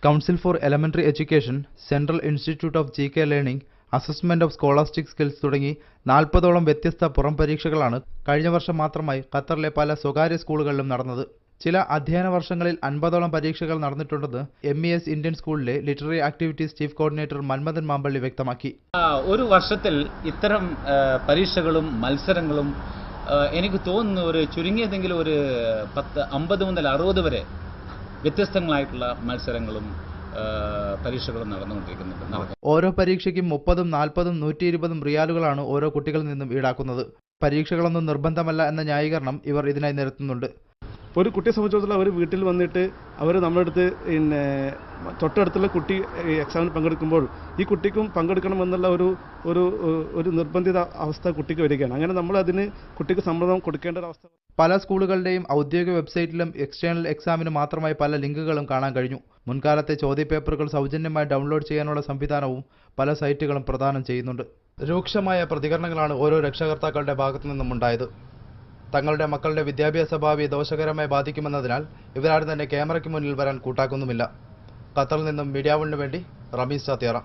Council for Elementary Education, Central Institute of GK Learning, assessment of scholastic skills തുടങ്ങി 40ഓളം വ്യത്യസ്ത പുറം പരീക്ഷകളാണ് കഴിഞ്ഞ വർഷം മാത്രമായി ഖത്തറിലെ പല സ്വകാര്യ സ്കൂളുകളിലും നടന്നത്. ചില അധ്യയന വർഷങ്ങളിൽ 50ഓളം പരീക്ഷകൾ നടന്നിട്ടുണ്ടെന്ന് MES ഇന്ത്യൻ സ്കൂളിലെ literary activities chief coordinator Manmadhan Mampally വ്യക്തമാക്കി. ഒരു വർഷത്തിൽ ഇത്തരം പരീക്ഷകളും മത്സരങ്ങളും എനിക്ക് തോന്നുന്നു ഒരു ചുരുങ്ങിയതെങ്കിലും ഒരു 50 മുതൽ 60 വരെ വ്യത്യസ്തങ്ങളായിട്ടുള്ള മത്സരങ്ങളും പരീക്ഷകളും നടന്നുകൊണ്ടിരിക്കുന്നുണ്ട്. ഓരോ പരീക്ഷയ്ക്കും 30ഉം 40ഉം 120ഉം റിയാലുകളാണ് ഓരോ കുട്ടികളിൽ നിന്നും ഈടാക്കുന്നത്. പരീക്ഷകളൊന്നും നിർബന്ധമല്ല എന്ന ന്യായീകരണം ഇവർ ഇതിനായി നിരത്തുന്നുണ്ട്. ഒരു കുട്ടിയെ സംബന്ധിച്ചിടത്തോളം അവർ വീട്ടിൽ വന്നിട്ട് അവർ നമ്മുടെ അടുത്ത് തൊട്ടടുത്തുള്ള കുട്ടി എക്സാമിന് പങ്കെടുക്കുമ്പോൾ ഈ കുട്ടിക്കും പങ്കെടുക്കണമെന്നുള്ള ഒരു നിർബന്ധിത അവസ്ഥ കുട്ടിക്ക് വരികയാണ്. അങ്ങനെ നമ്മൾ അതിന് കുട്ടിക്ക് സമ്മതം കൊടുക്കേണ്ട ഒരു അവസ്ഥ. പല സ്കൂളുകളുടെയും ഔദ്യോഗിക വെബ്സൈറ്റിലും എക്സ്റ്റേണൽ എക്സാമിന് മാത്രമായി പല ലിങ്കുകളും കാണാൻ കഴിഞ്ഞു. മുൻകാലത്തെ ചോദ്യപേപ്പറുകൾ സൗജന്യമായി ഡൗൺലോഡ് ചെയ്യാനുള്ള സംവിധാനവും പല സൈറ്റുകളും പ്രദാനം ചെയ്യുന്നുണ്ട്. രൂക്ഷമായ പ്രതികരണങ്ങളാണ് ഓരോ രക്ഷകർത്താക്കളുടെ ഭാഗത്തു നിന്നും ഉണ്ടായത്. തങ്ങളുടെ മക്കളുടെ വിദ്യാഭ്യാസ ഭാവിയെ ദോഷകരമായി ബാധിക്കുമെന്നതിനാൽ ഇവരാരും തന്നെ ക്യാമറയ്ക്ക് മുന്നിൽ വരാൻ കൂട്ടാക്കുന്നുമില്ല. ഖത്തറിൽ നിന്നും മീഡിയ 1 വേണ്ടി റമീസ് ചാത്തിയാറ.